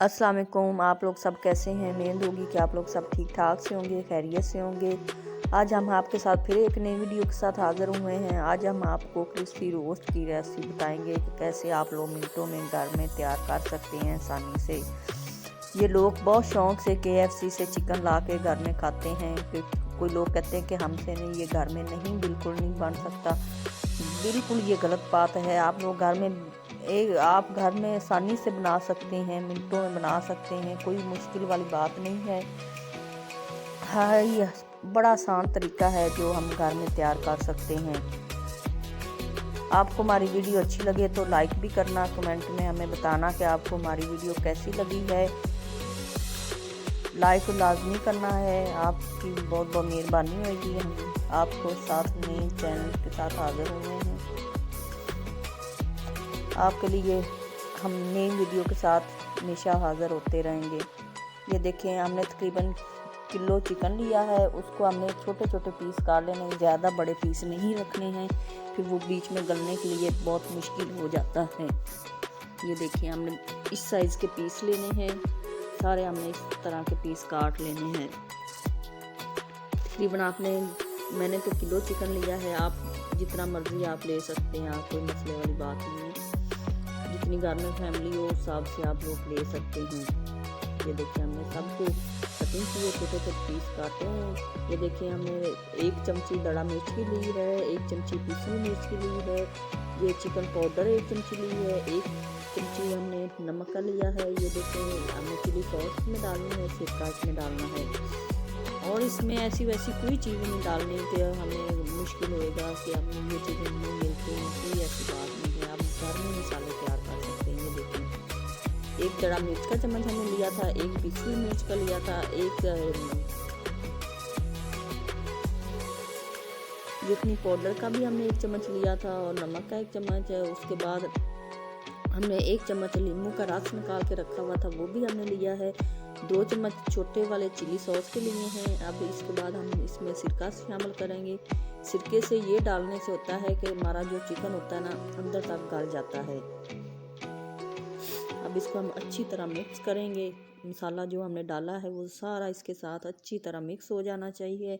अस्सलाम वालेकुम। आप लोग सब कैसे हैं? उम्मीद होगी कि आप लोग सब ठीक ठाक से होंगे, खैरियत से होंगे। आज हम आपके साथ फिर एक नई वीडियो के साथ हाज़िर हुए हैं। आज हम आपको क्रिस्पी रोस्ट की रेसिपी बताएंगे कि कैसे आप लोग मिनटों में घर में तैयार कर सकते हैं आसानी से। ये लोग बहुत शौक़ से KFC से चिकन ला के घर में खाते हैं। कोई लोग कहते हैं कि हमसे नहीं, ये घर में नहीं, बिल्कुल नहीं बन सकता। बिल्कुल ये गलत बात है। आप घर में आसानी से बना सकते हैं, मिनटों में बना सकते हैं, कोई मुश्किल वाली बात नहीं है। हाँ, ये बड़ा आसान तरीका है जो हम घर में तैयार कर सकते हैं। आपको हमारी वीडियो अच्छी लगे तो लाइक भी करना, कमेंट में हमें बताना कि आपको हमारी वीडियो कैसी लगी है। लाइक लाजमी करना है, आपकी बहुत बहुत मेहरबानी होगी। हम आपको साथ नए चैनल के साथ हाजिर हुए हैं। आपके लिए हम नई वीडियो के साथ हमेशा हाज़िर होते रहेंगे। ये देखें, हमने तकरीबन किलो चिकन लिया है। उसको हमने छोटे छोटे पीस काट लेने, ज़्यादा बड़े पीस नहीं रखने हैं, फिर वो बीच में गलने के लिए बहुत मुश्किल हो जाता है। ये देखिए, हमने इस साइज़ के पीस लेने हैं। सारे हमने इस तरह के पीस काट लेने हैं। तकरीबन मैंने तो किलो चिकन लिया है, आप जितना मर्ज़ी आप ले सकते हैं, आप कोई मसले वाली बात नहीं है। जितनी घर में फैमिली हो उस हिसाब से आप लोग ले सकते हैं। ये देखिए, हमने सबको कटिंग की है, छोटे छोटे पीस काटे हैं। ये देखिए, हमने 1 चमची दड़ा मिर्च की ली है, 1 चमची पिसी मिर्च की ली है, ये चिकन पाउडर 1 चमची ली है, 1 चमची हमने नमक का लिया है। ये देखिए, हमें चिली सॉस में डालनी है, सिरका इसमें डालना है। और इसमें ऐसी वैसी कोई चीज़ नहीं डालनी कि हमें मुश्किल होएगा कि हमें ये चीज़ें नहीं मिलती हैं, कोई ऐसी बात नहीं है। आप घर में मसाले तैयार कर सकते हैं। ये देखिए, 1 बड़ा मिर्च का चम्मच हमने लिया था, 1 पिसी हुई मिर्च का लिया था, 1 यखनी पाउडर का भी हमने 1 चम्मच लिया था, और नमक का 1 चम्मच है। उसके बाद हमने 1 चम्मच नींबू का रस निकाल के रखा हुआ था, वो भी हमने लिया है। 2 चम्मच छोटे वाले चिली सॉस के लिए हैं। अब इसके बाद हम इसमें सिरका शामिल करेंगे। सिरके से ये डालने से होता है कि हमारा जो चिकन होता है ना, अंदर तक गल जाता है। अब इसको हम अच्छी तरह मिक्स करेंगे। मसाला जो हमने डाला है वो सारा इसके साथ अच्छी तरह मिक्स हो जाना चाहिए।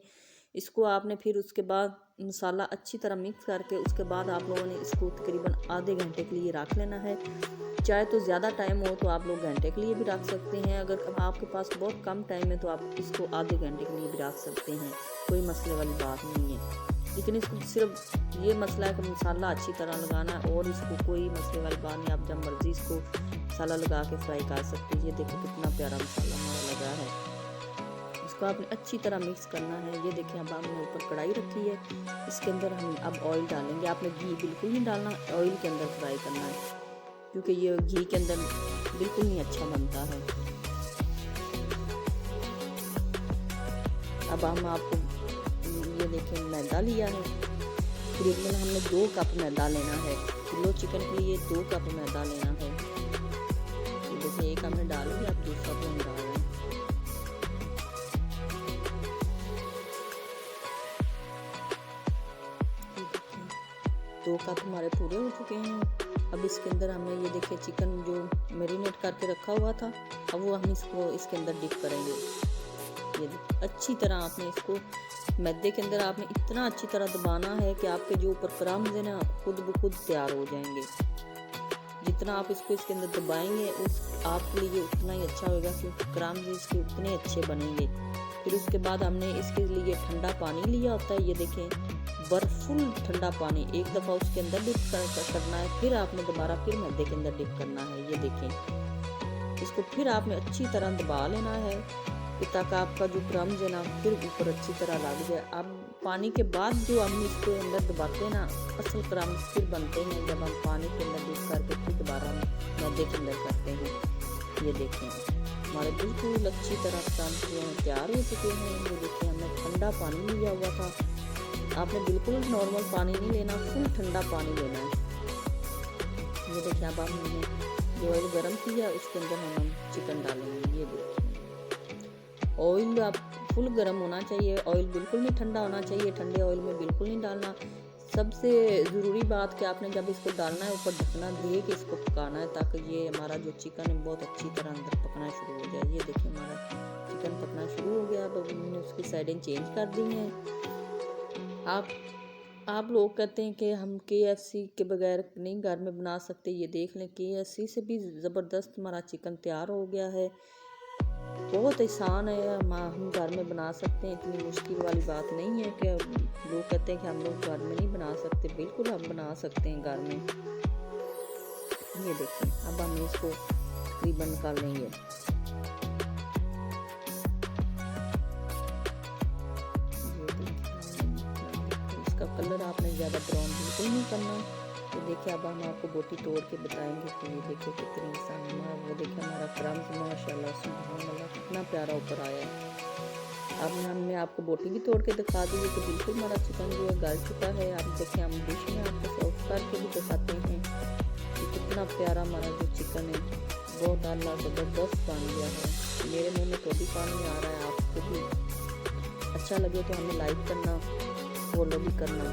इसको आपने फिर उसके बाद मसाला अच्छी तरह मिक्स करके उसके बाद आप लोगों ने इसको तकरीबन आधे घंटे के लिए रख लेना है। चाहे तो ज़्यादा टाइम हो तो आप लोग घंटे के लिए भी रख सकते हैं। अगर आपके पास बहुत कम टाइम है तो आप इसको आधे घंटे के लिए भी रख सकते हैं, कोई मसले वाली बात नहीं है। लेकिन इसको सिर्फ ये मसला है कि मसाला अच्छी तरह लगाना है, और इसको कोई मसले वाली बात नहीं। आप जब मर्ज़ी इसको मसाला लगा के फ्राई कर सकते हैं। ये देखो कितना प्यारा मसाला हमारा लगा है। इसको आपने अच्छी तरह मिक्स करना है। ये देखिए, अब हमने ऊपर कढ़ाई रखी है, इसके अंदर हम अब ऑयल डालेंगे। आपने घी बिल्कुल नहीं डालना, ऑयल के अंदर फ्राई करना है, क्योंकि ये घी के अंदर बिल्कुल नहीं अच्छा बनता है। अब हम आपको ये देखिए, मैदा लिया है। तकरीबन हमने 2 कप मैदा लेना है। किलो चिकन के लिए 2 कप मैदा लेना है। ये देखिए, 1 हमने डाल दिया, अब दूसरा भी हम डाल रहे हैं। 2 कप हमारे पूरे हो चुके हैं। अब इसके अंदर हमने ये देखिए चिकन जो मैरिनेट करके रखा हुआ था, अब वो हम इसको इसके अंदर डिप करेंगे। ये अच्छी तरह आपने इसको मैदे के अंदर आपने इतना अच्छी तरह दबाना है कि आपके जो ऊपर क्रम्स है ना, खुद ब खुद तैयार हो जाएंगे। जितना आप इसको इसके अंदर दबाएंगे उस आपके लिए उतना ही अच्छा होगा, क्योंकि क्रम्स इसके उतने अच्छे बनेंगे। फिर उसके बाद हमने इसके लिए ठंडा पानी लिया होता है। ये देखें, बर्फुल ठंडा पानी, एक दफ़ा उसके अंदर डिप करना है, फिर आपने दोबारा फिर मैदे के अंदर डिप करना है। ये देखें, इसको फिर आपने अच्छी तरह दबा लेना है ताकि आपका जो क्रम्स है ना फिर ऊपर अच्छी तरह लग जाए। अब पानी के बाद जो हम इसके अंदर दबाते हैं ना, असल क्रम्स फिर बनते हैं जब हम पानी के अंदर डिप करके फिर दोबारा हम मैदे के अंदर करते हैं। ये देखें, हमारे बिल्कुल अच्छी तरह क्रम्स जो हैं तैयार हो चुके हैं। ये देखिए, हमने ठंडा पानी लिया हुआ था। आपने बिल्कुल नॉर्मल पानी नहीं लेना, फुल ठंडा पानी लेना है। ये देखिए, अब हमने जो ऑयल गर्म किया उसके अंदर हम चिकन डालेंगे। ये देखिए, ऑयल आप फुल गर्म होना चाहिए, ऑयल बिल्कुल नहीं ठंडा होना चाहिए। ठंडे ऑयल में बिल्कुल नहीं डालना, सबसे ज़रूरी बात कि आपने जब इसको डालना है ऊपर ढकना दे के इसको पकाना है, ताकि ये हमारा जो चिकन है बहुत अच्छी तरह अंदर पकना शुरू हो जाए। ये देखिए हमारा चिकन पकना शुरू हो गया। अब हमने उसकी साइडें चेंज कर दी हैं। आप लोग कहते हैं कि हम KFC के बगैर नहीं घर में बना सकते। ये देख लें, KFC से भी ज़बरदस्त हमारा चिकन तैयार हो गया है। बहुत आसान है, हम घर में बना सकते हैं। इतनी मुश्किल वाली बात नहीं है कि लोग कहते हैं कि हम लोग घर में नहीं बना सकते। बिल्कुल हम बना सकते हैं घर में। ये देखें, अब हम इसको तकरीबन निकाल लेंगे। इसका कलर आपने ज़्यादा ब्राउन बिल्कुल नहीं करना। तो देखिए अब हम आपको बोटी तोड़ के बताएंगे कि ये देखिए कितनी आसान। वो देखिए हमारा क्रम्स माशाल्लाह सुभान अल्लाह कितना प्यारा ऊपर आया है। अब हमने आपको बोटी भी तोड़ के दिखा दी है कि बिल्कुल हमारा चिकन जो है गल चुका है। आप देखिए हम डिश में आपको सर्व करके भी दिखाते हैं कि कितना प्यारा हमारा जो चिकन है बहुत अल्लाह ज़बरदस्त बन गया है। मेरे मुँह में तो भी पानी आ रहा है। आपको भी अच्छा लगे तो हमें लाइक करना, फॉलो भी करना।